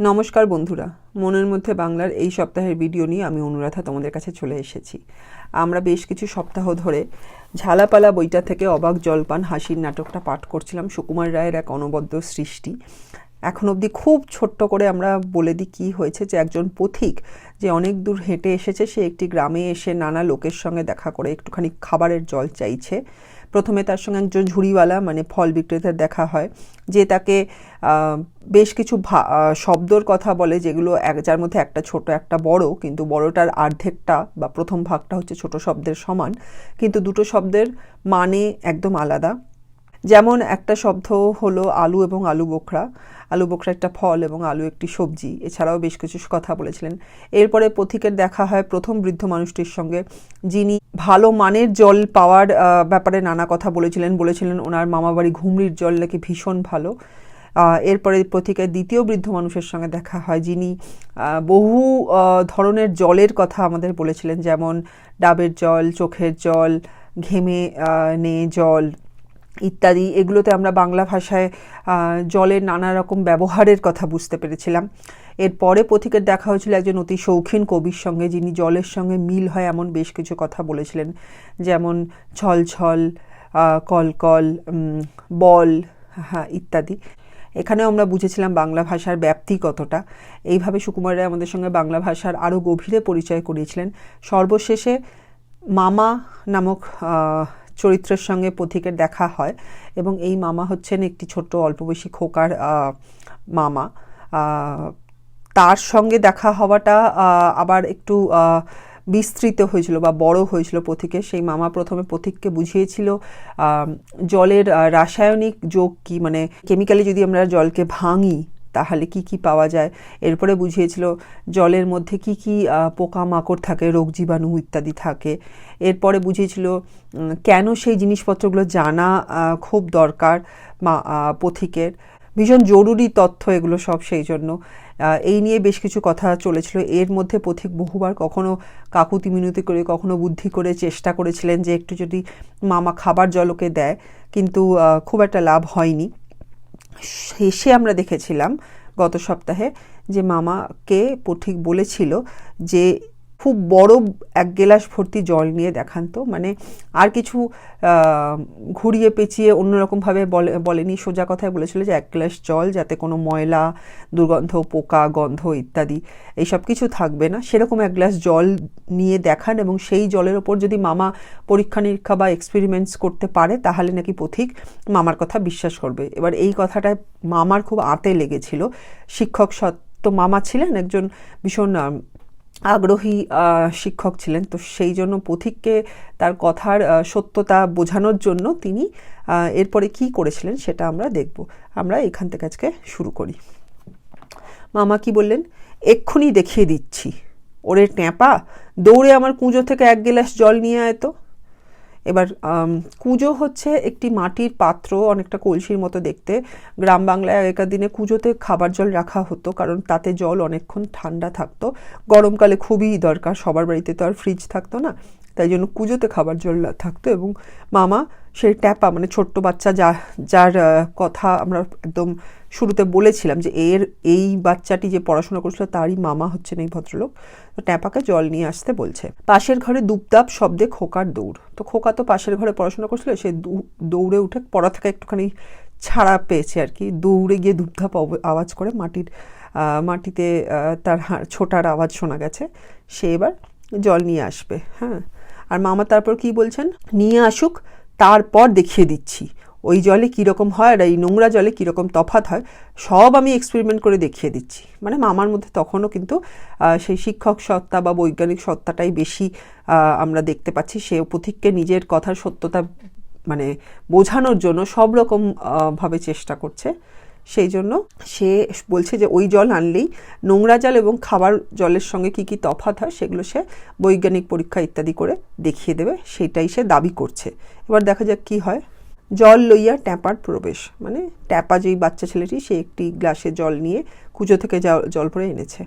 নমস্কার বন্ধুরা, মনের মধ্যে বাংলার এই সপ্তাহের ভিডিও নিয়ে আমি অনুরাধা তোমাদের কাছে চলে এসেছি। আমরা বেশ কিছু সপ্তাহ ধরে ঝালাপালা বইটা থেকে অবাক জলপান হাসির নাটকটা পাঠ করছিলাম। সুকুমার রায়ের এক অনবদ্য সৃষ্টি। এখন অবধি খুব ছোট্ট করে আমরা বলে দিই কী হয়েছে, যে একজন পথিক যে অনেক দূর হেঁটে এসেছে, সে একটি গ্রামে এসে নানা লোকের সঙ্গে দেখা করে একটুখানি খাবারের জল চাইছে। প্রথমে তার সঙ্গে একজন ঝুড়িওয়ালা মানে ফল বিক্রেতার দেখা হয়, যে তাকে বেশ কিছু শব্দর কথা বলে, যেগুলো যার মধ্যে একটা ছোট একটা বড়, কিন্তু বড়টার অর্ধেকটা বা প্রথম ভাগটা হচ্ছে ছোট শব্দের সমান, কিন্তু দুটো শব্দের মানে একদম আলাদা। যেমন একটা শব্দ হলো আলু এবং আলু বোখরা। আলু বোখরা একটা ফল এবং আলু একটি সবজি। এছাড়াও বেশ কিছু কথা বলেছিলেন। এরপরে পথিকের দেখা হয় প্রথম বৃদ্ধ মানুষটির সঙ্গে, যিনি ভালো মানের জল পাওয়ার ব্যাপারে নানা কথা বলেছিলেন ওনার মামাবাড়ি ঘুমরির জল নাকি ভীষণ ভালো। এরপরে পথিকের দ্বিতীয় বৃদ্ধ মানুষের সঙ্গে দেখা হয়, যিনি বহু ধরনের জলের কথা আমাদের বলেছিলেন, যেমন ডাবের জল, চোখের জল, ঘেমে নে জল ইত্যাদি। এগুলোতে আমরা বাংলা ভাষায় জলের নানা রকম ব্যবহারের কথা বুঝতে পেরেছিলাম। এরপরে পথিকের দেখা হয়েছিল একজন অতি শৌখিন কবির সঙ্গে, যিনি জলের সঙ্গে মিল হয় এমন বেশ কিছু কথা বলেছিলেন, যেমন ছলছল, কলকল, বল, ইত্যাদি। এখানেও আমরা বুঝেছিলাম বাংলা ভাষার ব্যাপ্তি কতটা। এইভাবে সুকুমার রায় আমাদের সঙ্গে বাংলা ভাষার আরও গভীরে পরিচয় করিয়েছিলেন। সর্বশেষে মামা নামক চরিত্রের সঙ্গে পথিকের দেখা হয়, এবং এই মামা হচ্ছেন একটি ছোট্ট অল্প বয়সী খোকার মামা। তার সঙ্গে দেখা হওয়াটা আবার একটু বিস্তৃত হয়েছিল বা বড় হয়েছিল পথিকের। সেই মামা প্রথমে পথিককে বুঝিয়েছিল জলের রাসায়নিক যোগ কি, মানে কেমিক্যালি যদি আমরা জলকে ভাঙি তাহলে কি কি পাওয়া যায়। এরপরে বুঝিয়েছিল জলের মধ্যে কি কি পোকামাকড় থাকে, রোগ জীবাণু ইত্যাদি থাকে। এরপরে বুঝিয়েছিল কেন সেই জিনিসপত্রগুলো জানা খুব দরকার পথিকের, ভীষণ জরুরি তথ্য এগুলো সব। সেই জন্য এই নিয়ে বেশ কিছু কথা চলেছিল। এর মধ্যে পথিক বহুবার কখনো কাকুতি মিনতি করে, কখনো বুদ্ধি করে চেষ্টা করেছিলেন যে একটু যদি মামা খাবার জলকে দেয়, কিন্তু খুব একটা লাভ হয়নি। শেষে আমরা দেখেছিলাম গত সপ্তাহে যে মামাকে পথিক বলেছিল যে খুব বড় এক গেলাস ভর্তি জল নিয়ে দেখান তো, মানে আর কিছু ঘুরিয়ে পেঁচিয়ে অন্যরকমভাবে বলেনি, সোজা কথায় বলেছিল যে এক গ্লাস জল যাতে কোনো ময়লা, দুর্গন্ধ, পোকা, গন্ধ ইত্যাদি এইসব কিছু থাকবে না, সেরকম এক গ্লাস জল নিয়ে দেখান, এবং সেই জলের ওপর যদি মামা পরীক্ষা নিরীক্ষা বা এক্সপেরিমেন্টস করতে পারে তাহলে নাকি পথিক মামার কথা বিশ্বাস করবে। এবার এই কথাটায় মামার খুব আঁতে লেগেছিল। শিক্ষক সত্য মামা ছিলেন, একজন ভীষণ আগ্রহী শিক্ষক ছিলেন, তো সেই জন্য পথিককে তার কথার সত্যতা বোঝানোর জন্য তিনি এরপরে কি করেছিলেন সেটা আমরা দেখব। আমরা এখান থেকে আজকে শুরু করি। মামা কি বললেন, এক্ষুনি দেখিয়ে দিচ্ছি। ওরে ট্যাপা, দৌড়ে আমার কুঁজো থেকে এক গেলাস জল নিয়ে আয় তো। এবার কুঁজো হচ্ছে একটি মাটির পাত্র, অনেকটা কলসির মতো দেখতে। গ্রাম বাংলায় আগেকার দিনে কুঁজোতে খাবার জল রাখা হতো, কারণ তাতে জল অনেকক্ষণ ঠান্ডা থাকতো। গরমকালে খুবই দরকার, সবার বাড়িতে তো আর ফ্রিজ থাকতো না, তাই জন্য কুঁজোতে খাবার জল থাকতো। এবং মামা সেই ট্যাপা, মানে ছোট্ট বাচ্চা যার কথা আমরা একদম শুরুতে বলেছিলাম যে এই বাচ্চাটি যে পড়াশোনা করছিল তারই মামা হচ্ছেন এই ভদ্রলোক, তো ট্যাপাকে জল নিয়ে আসতে বলছে। পাশের ঘরে দুপদাপ শব্দে খোকার দৌড়। তো খোকা তো পাশের ঘরে পড়াশোনা করছিল, সে দৌড়ে উঠে পড়া থেকে একটুখানি ছাড়া পেয়েছে আর কি, দৌড়ে গিয়ে দুপদাপ আওয়াজ করে মাটিতে তার ছোটার আওয়াজ শোনা গেছে। সে এবার জল নিয়ে আসবে। আর মামা তারপর কি বলছেন, নিয়ে আসুক, তারপর দেখিয়ে দিচ্ছি ওই জলে কীরকম হয় আর এই নোংরা জলে কীরকম তফাৎ হয়, সব আমি এক্সপেরিমেন্ট করে দেখিয়ে দিচ্ছি। মানে মামার মধ্যে তখনও কিন্তু সেই শিক্ষক সত্তা বা বৈজ্ঞানিক সত্তাটাই বেশি আমরা দেখতে পাচ্ছি। সে পথিককে নিজের কথার সত্যতা মানে বোঝানোর জন্য সব রকম ভাবে চেষ্টা করছে। সেই জন্য সে বলছে যে ওই জল আনলেই নোংরা জল এবং খাবার জলের সঙ্গে কি কি তফাৎ হয় সেগুলো সে বৈজ্ঞানিক পরীক্ষা ইত্যাদি করে দেখিয়ে দেবে, সেটাই সে দাবি করছে। এবার দেখা যাক কি হয়। জল লইয়া ট্যাপার প্রবেশ, মানে ট্যাপা যেই বাচ্চা ছেলেটি, সে একটি গ্লাসে জল নিয়ে কুঁজো থেকে জল ভরে এনেছে।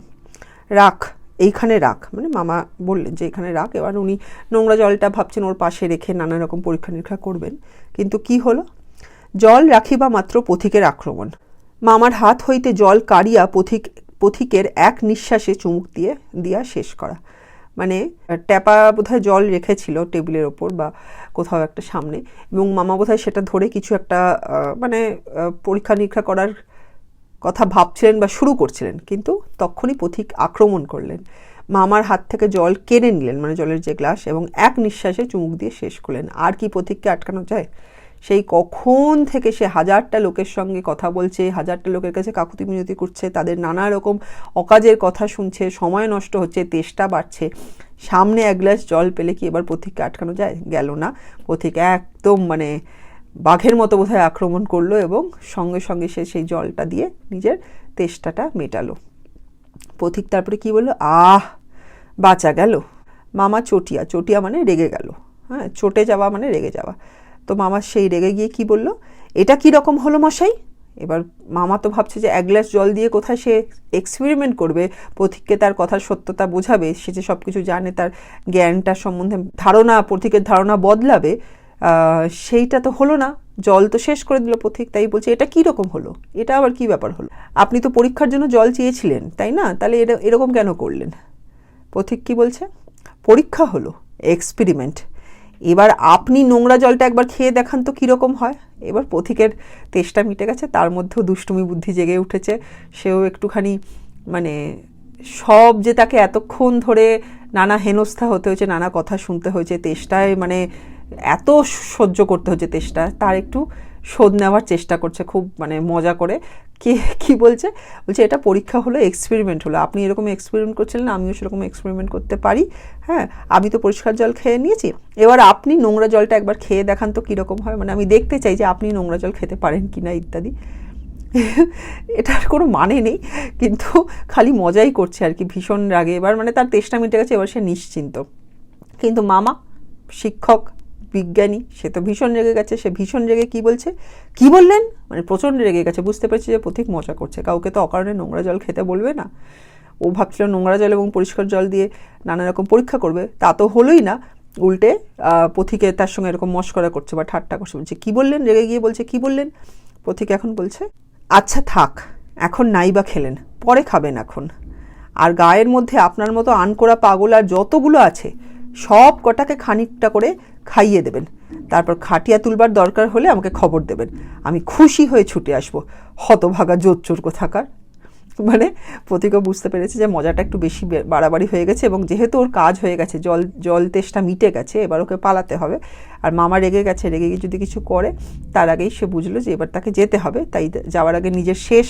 রাখ, এইখানে রাখ, মানে মামা বললেন যে এখানে রাখ। এবার উনি নোংরা জলটা ভাবছেন ওর পাশে রেখে নানা রকম পরীক্ষা নিরীক্ষা করবেন, কিন্তু কি হলো, জল রাখিবা মাত্র পথিকের আক্রমণ। মামার হাত হইতে জল কাড়িয়া পথিকের এক নিঃশ্বাসে চুমুক দিয়া শেষ করা। মানে ট্যাপা বোধহয় জল রেখেছিল টেবিলের ওপর বা কোথাও একটা সামনে, এবং মামা বোধহয় সেটা ধরে কিছু একটা মানে পরীক্ষা নিরীক্ষা করার কথা ভাবছিলেন বা শুরু করছিলেন, কিন্তু তখনই পথিক আক্রমণ করলেন। মামার হাত থেকে জল কেড়ে নিলেন, মানে জলের যে গ্লাস, এবং এক নিঃশ্বাসে চুমুক দিয়ে শেষ করলেন। আর কি পথিককে আটকানো যায়? সেই কখন থেকে সে হাজারটা লোকের সঙ্গে কথা বলছে, হাজারটা লোকের কাছে কাকুতি মিনতি করছে, তাদের নানা রকম অকাজের কথা শুনছে, সময় নষ্ট হচ্ছে, তেষ্টা বাড়ছে। সামনে এক গ্লাস জল পেলে কি এবার পথিককে আটকানো যায়? গেল না। পথিক একদম মানে বাঘের মতো বোধহয় আক্রমণ করলো এবং সঙ্গে সঙ্গে সে সেই জলটা দিয়ে নিজের তেষ্টাটা মেটালো। পথিক তারপরে কি বললো? বাঁচা গেল। মামা চটিয়া মানে রেগে গেল। হ্যাঁ, চটে যাওয়া মানে রেগে যাওয়া। তো মামা সেই রেগে গিয়ে কি বলল? এটা কি রকম হলো মশাই? এবার মামা তো ভাবছে যে এক গ্লাস জল দিয়ে কোথায় সে এক্সপেরিমেন্ট করবে, পথিককে তার কথার সত্যতা বোঝাবে, সে যে সব কিছু জানে, তার জ্ঞানটার সম্বন্ধে ধারণা, পথিকের ধারণা বদলাবে, সেইটা তো হলো না। জল তো শেষ করে দিল পথিক। তাই বলছে এটা কি রকম হলো? এটা আবার কি ব্যাপার হলো? আপনি তো পরীক্ষার জন্য জল চেয়েছিলেন, তাই না? তাহলে এরকম কেন করলেন? পথিক কি বলছে? পরীক্ষা হলো, এক্সপেরিমেন্ট। এবার আপনি নোংরা জলটা একবার খেয়ে দেখান তো কীরকম হয়। এবার পথিকের তেষ্টা মিটে গেছে, তার মধ্যেও দুষ্টুমি বুদ্ধি জেগে উঠেছে। সেও একটুখানি মানে সব যে তাকে এতক্ষণ ধরে নানা হেনস্থা হতে হয়েছে, নানা কথা শুনতে হয়েছে, তেষ্টায় মানে এত সহ্য করতে হচ্ছে তেষ্টা, তার একটু শোধ নেওয়ার চেষ্টা করছে খুব মানে মজা করে। কি বলছে? এটা পরীক্ষা হলো, এক্সপেরিমেন্ট হলো। আপনি এরকম এক্সপেরিমেন্ট করছিলেন, আমিও সেরকম এক্সপেরিমেন্ট করতে পারি। হ্যাঁ, আমি তো পরিষ্কার জল খেয়ে নিয়েছি, এবার আপনি নোংরা জলটা একবার খেয়ে দেখান তো কীরকম হয়। মানে আমি দেখতে চাই যে আপনি নোংরা জল খেতে পারেন কি না ইত্যাদি। এটার কোনো মানে নেই, কিন্তু খালি মজাই করছে আর কি, ভীষণ রাগে। এবার মানে তার তেষ্টা মিটে গেছে, এবার সে নিশ্চিন্ত। কিন্তু মামা শিক্ষক, বিজ্ঞানী, সে তো ভীষণ রেগে গেছে। সে ভীষণ রেগে কি বলছে? কি বললেন? মানে প্রচণ্ড রেগে গেছে। বুঝতে পারছি যে পথিক মজা করছে, কাউকে তো অকারণে নোংরা জল খেতে বলবে না। ও ভাবছিল নোংরা জল এবং পরিষ্কার জল দিয়ে নানা রকম পরীক্ষা করবে, তা তো হলোই না। উল্টে পথিকে তার সঙ্গে এরকম মস্করা করছে বা ঠাট্টা করছে। বলছে কি বললেন? রেগে গিয়ে বলছে কি বললেন? পথিক এখন বলছে আচ্ছা থাক, এখন নাই বা খেলেন, পরে খাবেন এখন। আর গায়ের মধ্যে আপনার মতো আনকোড়া পাগল আর যতগুলো আছে সব কটাকে খানিকটা করে খাইয়ে দেবেন। তারপর খাটিয়া তুলবার দরকার হলে আমাকে খবর দেবেন, আমি খুশি হয়ে ছুটে আসবো। হতভাগা জোচ্চোর কোথাকার। মানে পথিকও বুঝতে পেরেছে যে মজাটা একটু বেশি বাড়াবাড়ি হয়ে গেছে, এবং যেহেতু ওর কাজ হয়ে গেছে, জল তেষ্টা মিটে গেছে, এবার ওকে পালাতে হবে। আর মামা রেগে গেছে, রেগে গিয়ে যদি কিছু করে তার আগেই সে বুঝলো যে এবার তাকে যেতে হবে। তাই যাওয়ার আগে নিজের শেষ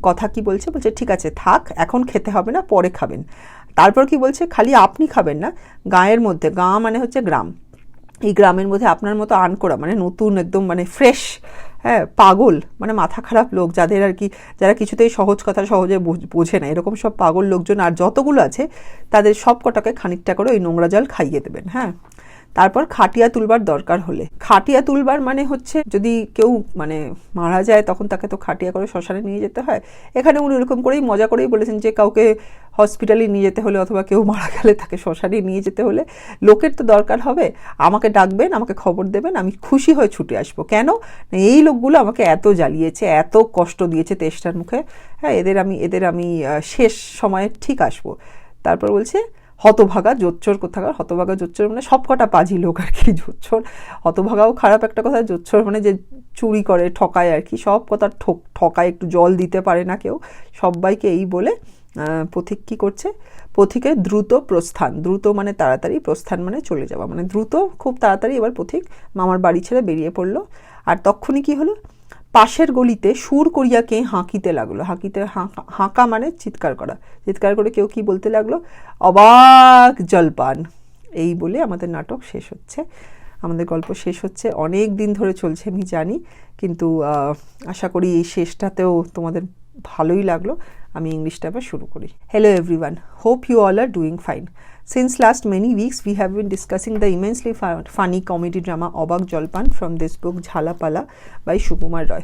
কথা কি বলছে? ঠিক আছে থাক, এখন খেতে হবে না, পরে খাবেন। তারপর কি বলছে? খালি আপনি খাবেন না, গাঁয়ের মধ্যে, গাঁ মানে হচ্ছে গ্রাম, এই গ্রামের মধ্যে আপনার মতো আনকোড়া মানে নতুন একদম মানে ফ্রেশ, হ্যাঁ পাগল মানে মাথা খারাপ লোক, যাদের আর কি, যারা কিছুতেই সহজ কথা সহজে বোঝে না, এরকম সব পাগল লোকজন আর যতগুলো আছে তাদের সব কটাকে খানিকটা করে ওই নোংরা জল খাইয়ে দেবেন। হ্যাঁ, তারপর খাটিয়া তুলবার দরকার হলে, খাটিয়া তুলবার মানে হচ্ছে যদি কেউ মানে মারা যায় তখন তাকে তো খাটিয়া করে শ্মশানে নিয়ে যেতে হয়। এখানে উনি এরকম করেই মজা করেই বলেছেন যে কাউকে হসপিটালে নিয়ে যেতে হলে অথবা কেউ মারা গেলে তাকে শ্মশানে নিয়ে যেতে হলে লোকের তো দরকার হবে, আমাকে ডাকবেন, আমাকে খবর দেবেন, আমি খুশি হয়ে ছুটে আসবো। কেন? এই লোকগুলো আমাকে এত জ্বালিয়েছে, এত কষ্ট দিয়েছে তেষ্টার মুখে, হ্যাঁ এদের আমি শেষ সময়ে ঠিক আসবো। তারপর বলছে হতভাগা জোচ্চোর কোথাকার। হতভাগা জোচ্চোর মানে সব কটা পাজি লোক আর কি। জোচ্চোর, হতভাগাও খারাপ একটা কথা, জোচ্চোর মানে যে চুরি করে, ঠকায় আর কি, সব কথা ঠকায়, একটু জল দিতে পারে না কেউ, সবাইকে এই বলে পথিক কি করছে? পথিকের দ্রুত প্রস্থান, দ্রুত মানে তাড়াতাড়ি, প্রস্থান মানে চলে যাওয়া, মানে দ্রুত খুব তাড়াতাড়ি এবার পথিক মামার বাড়ি ছেড়ে বেরিয়ে পড়লো। আর তখনই কি হলো? পাশের গলিতে সুর করিয়া কে হাঁকিতে লাগলো। হাঁকা মানে চিৎকার করা। চিৎকার করে কেউ কি বলতে লাগলো? অবাক জলপান। এই বলে আমাদের নাটক শেষ হচ্ছে, আমাদের গল্প শেষ হচ্ছে। অনেক দিন ধরে চলছে আমি জানি, কিন্তু আশা করি এই শেষটাতেও তোমাদের ভালোই লাগলো। আমি ইংলিশটা আবার শুরু করি। Hello everyone, hope you all are doing fine. Since last many weeks we have been discussing the immensely funny comedy drama Obaak Jolpaan from this book Jhalapala by Sukumar Roy.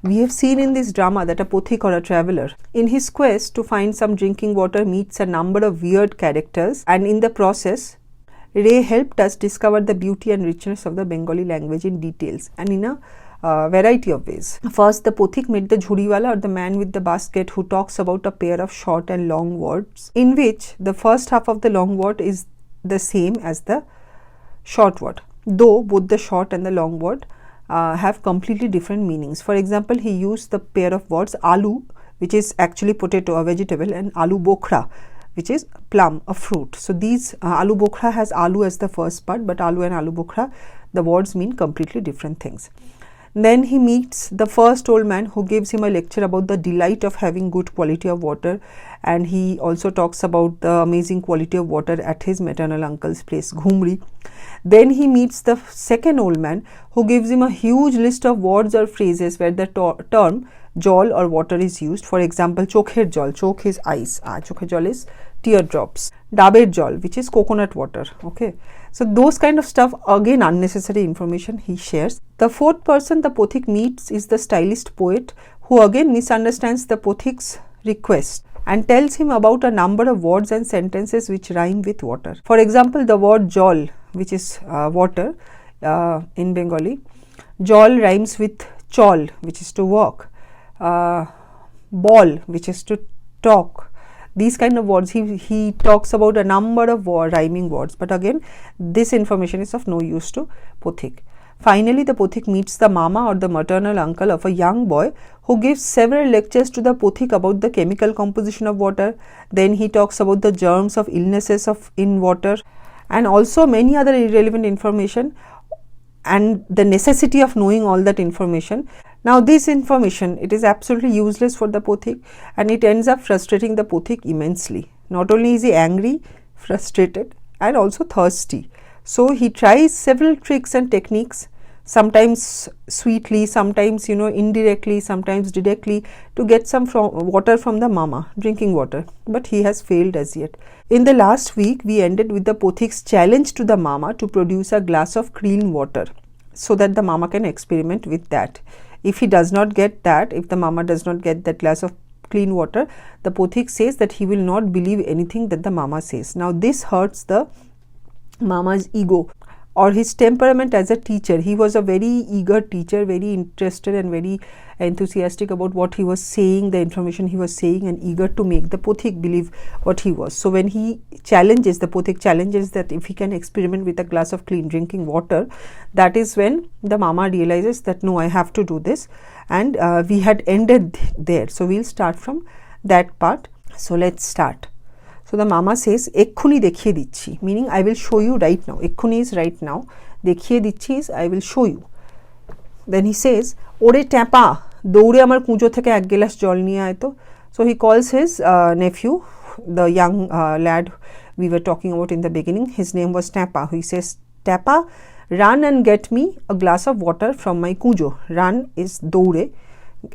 We have seen in this drama that a pothik or a traveller in his quest to find some drinking water meets a number of weird characters, and in the process Ray helped us discover the beauty and richness of the Bengali language in details and in a variety of ways. First, the pothik met the jhuriwala or the man with the basket who talks about a pair of short and long words, in which the first half of the long word is the same as the short word, though both the short and the long word have completely different meanings. For example, he used the pair of words aloo, which is actually potato, a vegetable, and aloo bokhra, which is plum, a fruit. So these aloo bokhra has aloo as the first part, but aloo and aloo bokhra, the words mean completely different things. Then he meets the first old man who gives him a lecture about the delight of having good quality of water, and he also talks about the amazing quality of water at his maternal uncle's place, Ghumri. Then he meets the second old man who gives him a huge list of words or phrases where the term jol or water is used. For example, chokher jol, chokh is eyes, chokher jol is teardrops, daber jol, which is coconut water. Okay, so those kind of stuff, again unnecessary information he shares. The fourth person the pothik meets is the stylist poet, who again misunderstands the pothik's request and tells him about a number of words and sentences which rhyme with water. For example, the word jol, which is water in Bengali, jol rhymes with chol, which is to walk, ball, which is to talk. These kind of words, he talks about a number of rhyming words, but again this information is of no use to pothik. Finally, the pothik meets the mama or the maternal uncle of a young boy who gives several lectures to the pothik about the chemical composition of water. Then he talks about the germs of illnesses in water and also many other irrelevant information and the necessity of knowing all that information. Now this information, it is absolutely useless for the pothik, and it ends up frustrating the pothik immensely. Not only is he angry, frustrated, and also thirsty. So he tries several tricks and techniques, sometimes sweetly, sometimes indirectly, sometimes directly, to get some water from the mama, drinking water, but he has failed as yet. In the last week, we ended with the pothik's challenge to the mama to produce a glass of clean water so that the mama can experiment with that. If he does not get that, if the mama does not get that glass of clean water, the pothik says that he will not believe anything that the mama says. Now this hurts the mama's ego or his temperament as a teacher. He was a very eager teacher, very interested and very enthusiastic about what he was saying, the information he was saying, and eager to make the pothik believe what he was. So when he challenges, the pothik challenges that if he can experiment with a glass of clean drinking water, that is when the mama realizes that no, I have to do this, and we had ended there. So we'll start from that part. So let's start. So the mama says, ekkhuni dekhiye dicchi, meaning I will show you right now. Ekkhuni is right now. Dekhiye dicchi is I will show you. Then he says, ore tapa, doure amar kujo theke ek gilas jol niye aaye to. So he calls his nephew, the young lad we were talking about in the beginning. His name was Tapa. He says, Tapa, run and get me a glass of water from my kujo. Run is doure,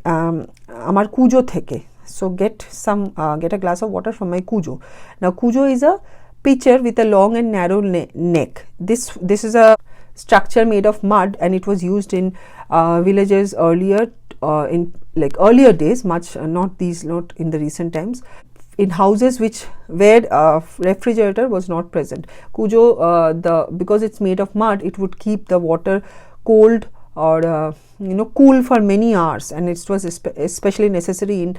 amar kujo theke. So get a glass of water from my kujo. Now kujo is a pitcher with a long and narrow neck. This is a structure made of mud, and it was used in villages earlier, in like earlier days, not in the recent times, in houses where refrigerator was not present. Kujo, because it's made of mud, it would keep the water cold or cool for many hours, and it was especially necessary in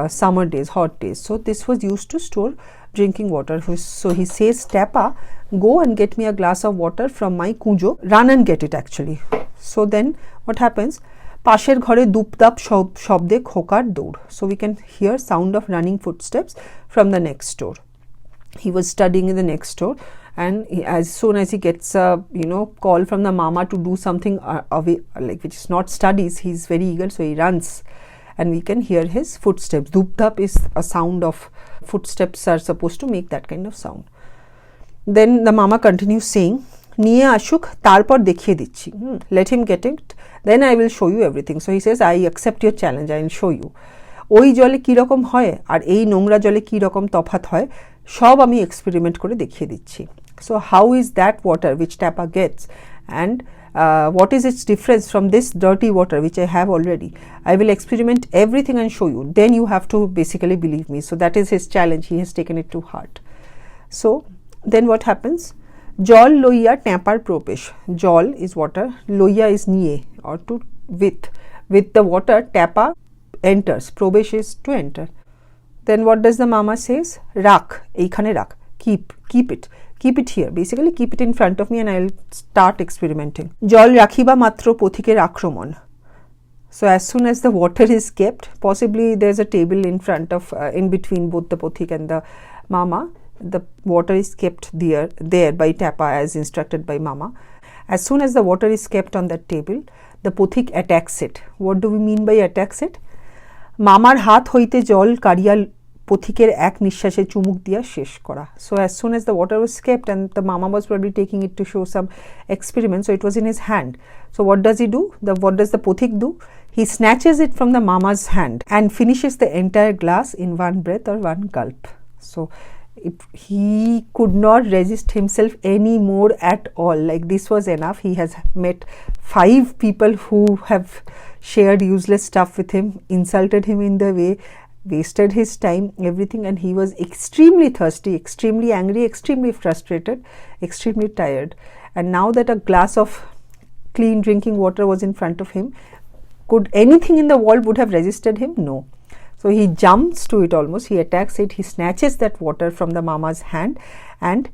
summer days, hot days. So this was used to store drinking water. So he says, Tapa, go and get me a glass of water from my kujo. Run and get it actually. So then what happens? Pasher ghore dupdap shobde khokar dour. So we can hear sound of running footsteps from the next door. He was studying in the next door, and as soon as he gets a call from the mama to do something away, like which is not studies, he's very eager, so he runs, and we can hear his footsteps. Dupdap is a sound of footsteps are supposed to make that kind of sound. Then the mama continues saying, Niye ashuk tarpor dekhiye dicchi. Let him get it, then I will show you everything. So he says, I accept your challenge, I will show you. ওই জলে কি রকম হয় আর এই নোংরা জলে কি রকম তফাৎ হয় সব আমি এক্সপেরিমেন্ট করে দেখিয়ে দিচ্ছি. So how is that water which Tapa gets, and what is its difference from this dirty water which I have already? I will experiment everything and show you. Then you have to basically believe me. So that is his challenge. He has taken it to heart. So then what happens? Jol loiya Tapar propesh. Jol is water. Loiya is niye, or to with the water, Tapa enters. Probesh is to enter. Then what does the mama says? Rak, eikhane rak. Keep it here. Basically keep it in front of me and I'll start experimenting. Jol rakhiba matro pothiker akromon. So as soon as the water is kept, possibly there's a table in front of, in between both the pothik and the mama. The water is kept there by Tapa as instructed by mama. As soon as the water is kept on that table, the pothik attacks it. What do we mean by attacks it? Mamar হাত হইতে জল কাড়িয়া পথিকের এক নিঃশ্বাসে চুমুক দিয়া শেষ করা. So as soon as the water was kept and the mama was probably taking it to show some experiment, so it was in his hand. So what does he do? What does the pothik do? He snatches it from the mama's hand and finishes the entire glass in one breath or one gulp. So he could not resist himself anymore at all. Like this was enough. He has met 5 people who have shared useless stuff with him, insulted him in the way, wasted his time, everything, and he was extremely thirsty, extremely angry, extremely frustrated, extremely tired. And now that a glass of clean drinking water was in front of him, could anything in the world would have resisted him? No. So he jumps to it almost, he attacks it, he snatches that water from the mama's hand and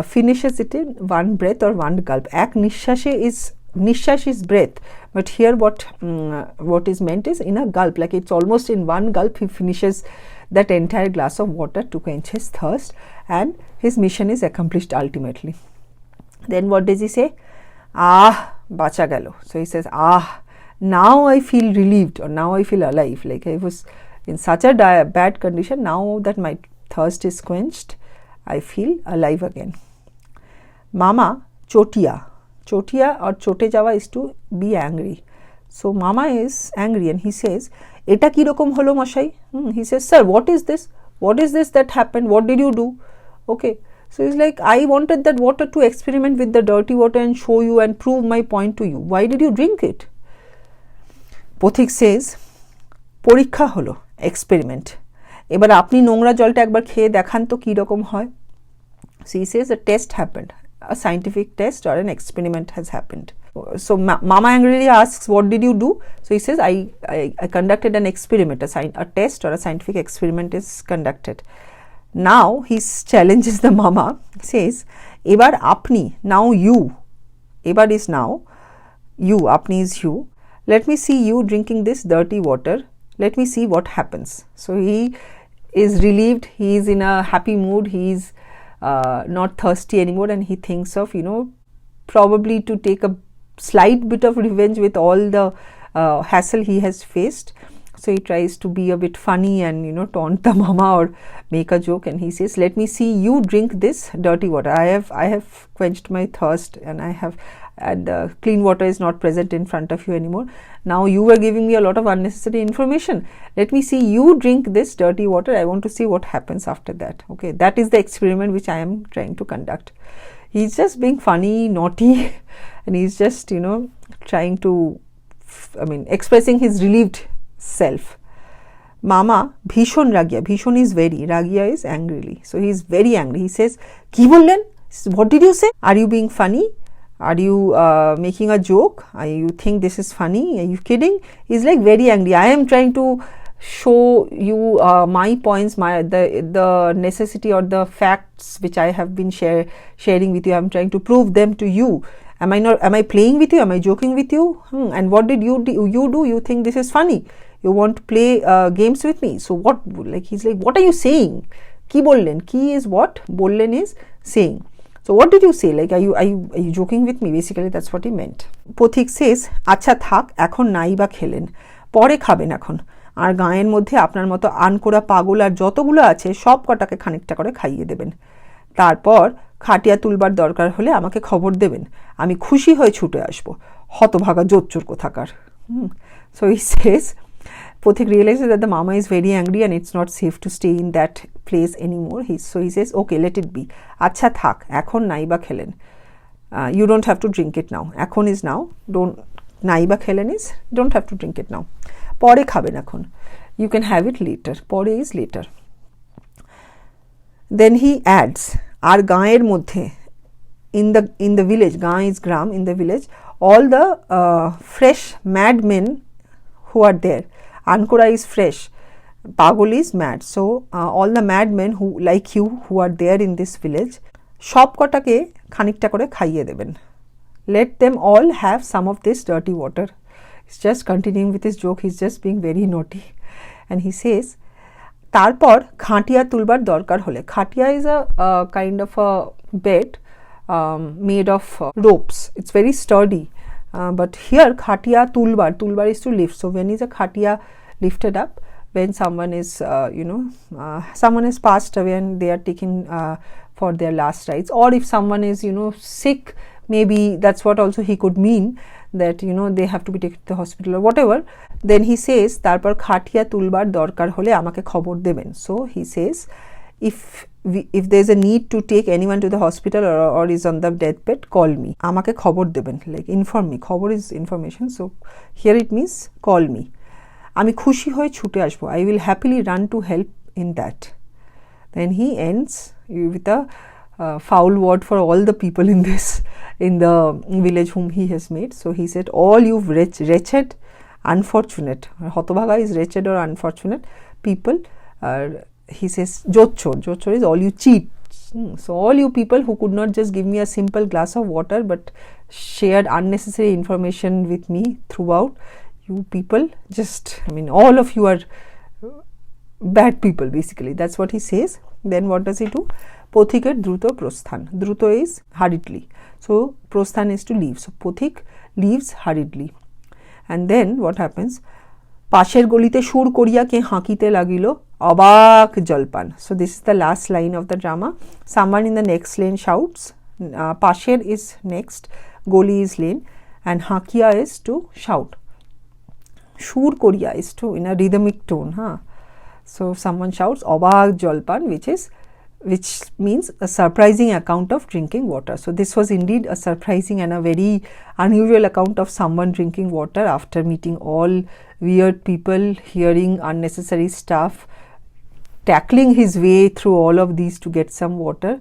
finishes it in one breath or one gulp. Ek nishash is breath, but here what is meant is in a gulp, like it's almost in one gulp he finishes that entire glass of water to quench his thirst, and his mission is accomplished ultimately. Then what does he say? Bacha gelo. So he says, now I feel relieved, or now I feel alive. Like I was in such a bad condition, now that my thirst is quenched, I feel alive again. Mama chotia or chote jawa is to be angry. So mama is angry and he says, eta ki rokom holo mashai? He says, sir, what is this that happened? What did you do? Okay, so he's like, I wanted that water to experiment with the dirty water and show you and prove my point to you. Why did you drink it? Pothik says, পরীক্ষা হলো, experiment, এবার আপনি নোংরা জলটা একবার খেয়ে দেখান তো কি রকম হয়. So he says a test happened, a scientific test or an experiment has happened. So mama angrily asks, what did you do? So he says, I conducted an experiment, a test or a scientific experiment is conducted. Now he challenges the mama, says, এবার আপনি, now you, এবার is now, you, আপনি is you. Let me see you drinking this dirty water. Let me see what happens. So he is relieved. He is in a happy mood. He is not thirsty anymore, and he thinks of, probably to take a slight bit of revenge with all the hassle he has faced. So he tries to be a bit funny and taunt the mama or make a joke, and he says, let me see you drink this dirty water. I have quenched my thirst, and clean water is not present in front of you anymore. Now you were giving me a lot of unnecessary information. Let me see you drink this dirty water. I want to see what happens after that. Okay, that is the experiment which I am trying to conduct. He's just being funny, naughty, and he's just trying to expressing his relieved self. Mama bhishon ragia. Bhishon is very, ragia is angrily. So he is very angry. He says, ki bollen? What did you say? Are you being funny? Are you making a joke? You think this is funny? Are you kidding? He's like very angry. I am trying to show you my points, the necessity or the facts which I have been sharing with you. I'm trying to prove them to you. Am I playing with you? Am I joking with you? And what did you do? You think this is funny? You want to play games with me? So what? He's like, what are you saying? Ki bollen? Ki is what? Bollen is saying. So what did you say? Are you joking with me? Basically that's what he meant. Pothik says, আচ্ছা থাক, এখন নাই বা খেলেন, পরে খাবেন এখন। আর গায়ের মধ্যে আপনার মতো আনকোড়া পাগল আর যতগুলো আছে সব কটাকে খানিকটা করে খাইয়ে দেবেন। তারপর খাটিয়া তুলবার দরকার হলে আমাকে খবর দেবেন, আমি খুশি হয়ে ছুটে আসবো, হতভাগা জোচ্চোর কোথাকার। So he says, Pothik realizes that the mama is very angry and it's not safe to stay in that place anymore. So he says, okay, let it be. আচ্ছা থাক, এখন নাই বা খেলেন। You don't have to drink it now. এখন is now. নাই বা খেলেন is don't have to drink it now. পরে খাবেন এখন. You can have it later. পরে is later. Then he adds, আর গাঁয়ের মধ্যে, in the village, গাঁ is gram, in the village, all the fresh madmen who are there. Ankora is fresh, Pagol is mad. So all the madmen who like you who are there in this village, সব কটাকে খানিকটা করে খাইয়ে দেবেন. Let them all have some of this dirty water. He's just continuing with his joke. He's just being very naughty. And he says, তারপর খাটিয়া তুলবার দরকার হলে, খাটিয়া is a kind of a bed made of ropes. It's very sturdy. But here khatia tulbar is to lift. So when is a khatia lifted up? When someone is someone has passed away and they are taken for their last rites, or if someone is sick, maybe that's what also he could mean, that they have to be taken to the hospital or whatever. Then he says tarpor khatia tulbar dorkar hole amake khobor deben. So he says, if there's a need to take anyone to the hospital or is on the deathbed, call me. Amake khobor deben, like inform me. Khobor is information, so here it means call me. Ami khushi hoye chute ashbo. I will happily run to help in that. Then he ends with a foul word for all the people in the village whom he has made. So he said, all you wretched, unfortunate, hotobhaga is wretched or unfortunate people, he says, Jotchor is all you cheat. So all you people who could not just give me a simple glass of water but shared unnecessary information with me throughout, you people all of you are bad people basically. That's what he says. Then what does he do? Pothikar druto prosthan. Druto is hurriedly. So prosthan is to leave. So Pothik leaves hurriedly. And then what happens? পাশের গলিতে সুর করিয়া কে হাঁকিতে লাগিল অবাক জলপান. So this is the last line of the drama. Someone in the next lane shouts. পাশের is next, goli is lane, and হাঁকিয়া is to shout. সুর করিয়া is to in a rhythmic tone. So someone shouts অবাক জলপান, which means a surprising account of drinking water. So this was indeed a surprising and a very unusual account of someone drinking water after meeting all weird people, hearing unnecessary stuff, tackling his way through all of these to get some water.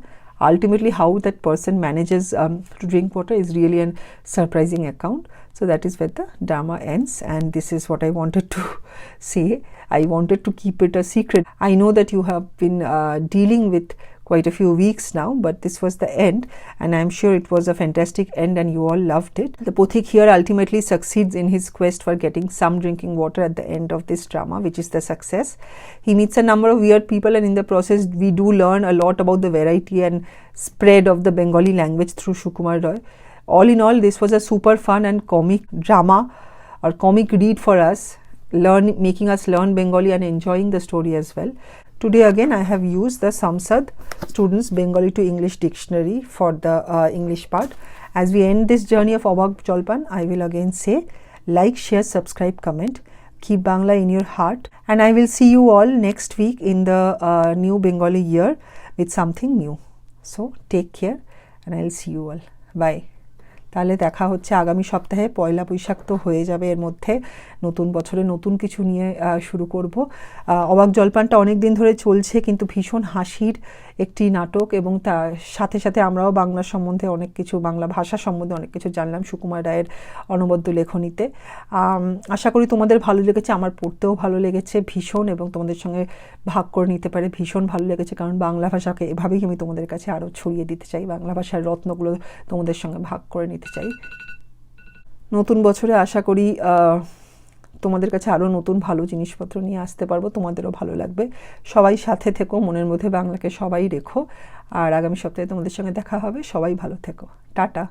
Ultimately, how that person manages to drink water is really a surprising account. So that is where the drama ends, and this is what I wanted to say. I wanted to keep it a secret. I know that you have been dealing with quite a few weeks now, but this was the end, and I'm sure it was a fantastic end and you all loved it. The Pothik here ultimately succeeds in his quest for getting some drinking water at the end of this drama, which is the success. He meets a number of weird people, and in the process we do learn a lot about the variety and spread of the Bengali language through Sukumar Roy. All in all, this was a super fun and comic drama or comic read for us, making us learn Bengali and enjoying the story as well. Today again I have used the Samsad Students Bengali to English Dictionary for the English part. As we end this journey of Obaak Jolpaan, I will again say, like, share, subscribe, comment. Keep Bangla in your heart, and I will see you all next week in the new Bengali year with something new. So take care, and I'll see you all. Bye. তাহলে দেখা হচ্ছে আগামী সপ্তাহে। পয়লা বৈশাখ তো হয়ে যাবে, এর মধ্যে নতুন বছরে নতুন কিছু নিয়ে শুরু করব। অবাক জলপানটা অনেক দিন ধরে চলছে, কিন্তু ভীষণ হাসির একটি নাটক, এবং তার সাথে সাথে আমরাও বাংলা সম্বন্ধে অনেক কিছু, বাংলা ভাষা সম্বন্ধে অনেক কিছু জানলাম সুকুমার রায়ের অনবদ্য লেখনীতে। আশা করি তোমাদের ভালো লেগেছে, আমার পড়তেও ভালো লেগেছে ভীষণ, এবং তোমাদের সঙ্গে ভাগ করে নিতে পারে ভীষণ ভালো লেগেছে, কারণ বাংলা ভাষাকে এভাবেই আমি তোমাদের কাছে আরও ছড়িয়ে দিতে চাই, বাংলা ভাষার রত্নগুলো তোমাদের সঙ্গে ভাগ করে নিতে চাই। নতুন বছরে আশা করি তোমাদের কাছে আরও নতুন ভালো জিনিসপত্র নিয়ে আসতে পারবো, তোমাদেরও ভালো লাগবে। সবাই সাথে থেকো, মনের মধ্যে বাংলাকে সবাই রেখো, আর আগামী সপ্তাহে তোমাদের সঙ্গে দেখা হবে। সবাই ভালো থেকো, টাটা।